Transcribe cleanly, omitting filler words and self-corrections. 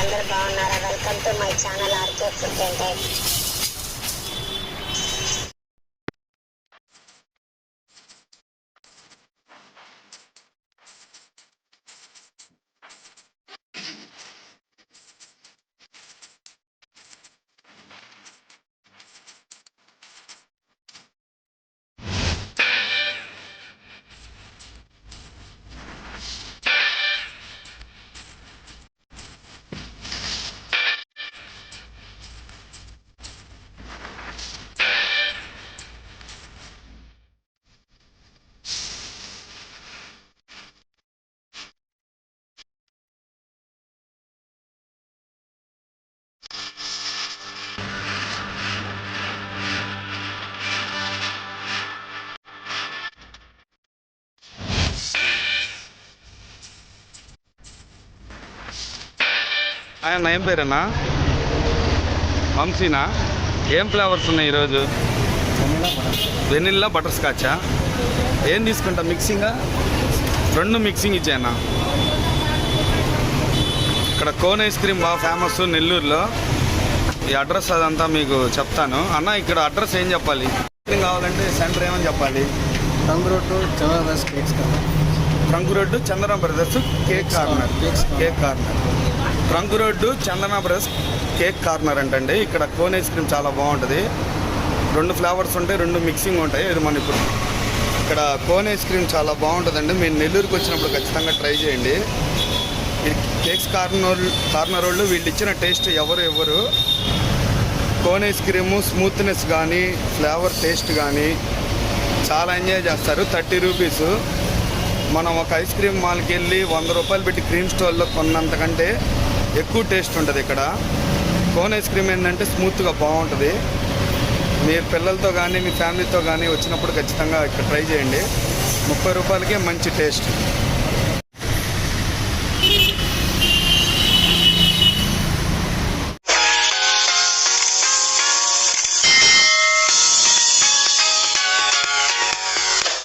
అందరూ బాగున్నారా? Welcome to my channel RK food and type. ఆయన ఏం పేరేనా? వంశీనా? ఏం ఫ్లేవర్స్ ఉన్నాయి ఈరోజు? వెనిల్లా బటర్ స్కాచా? ఏం తీసుకుంటా? మిక్సింగా? రెండు మిక్సింగ్ ఇచ్చాయన్నా. ఇక్కడ కోన్ ఐస్ క్రీమ్ బాగా ఫేమస్ నెల్లూరులో. ఈ అడ్రస్ అదంతా మీకు చెప్తాను అన్న. ఇక్కడ అడ్రస్ ఏం చెప్పాలి? కావాలంటే సెంటర్ ఏమని చెప్పాలి? Trunk road Chandra brothers cakes corner. Trunk road Chandana brothers cake corner. Trunk road Chandana brothers cake corner అంటండి. ఇక్కడ కోన్ ఐస్ క్రీమ్ చాలా బాగుంటుంది. రెండు ఫ్లేవర్స్ ఉంటాయి, రెండు మిక్సింగ్ ఉంటాయి. ఇది మన ఇప్పుడు ఇక్కడ కోన్ ఐస్ క్రీమ్ చాలా బాగుంటుందండి. మీరు నెల్లూరుకి వచ్చినప్పుడు ఖచ్చితంగా ట్రై చేయండి. ఈ కేక్స్ కార్నర్ వాళ్ళు వీళ్ళు ఇచ్చిన టేస్ట్ ఎవరు కోన్ ఐస్ క్రీము స్మూత్నెస్ కానీ ఫ్లేవర్ టేస్ట్ కానీ చాలా ఎంజాయ్ చేస్తారు. 30 రూపీస్. మనం ఒక ఐస్ క్రీమ్ మాల్కి వెళ్ళి 100 రూపాయలు పెట్టి క్రీమ్ స్టోర్లో కొన్నంతకంటే ఎక్కువ టేస్ట్ ఉంటుంది ఇక్కడ. కోన్ ఐస్ క్రీమ్ ఏంటంటే స్మూత్గా బాగుంటుంది. మీరు పిల్లలతో కానీ మీ ఫ్యామిలీతో కానీ వచ్చినప్పుడు ఖచ్చితంగా ఇక్కడ ట్రై చేయండి. 30 రూపాయలకే మంచి టేస్ట్.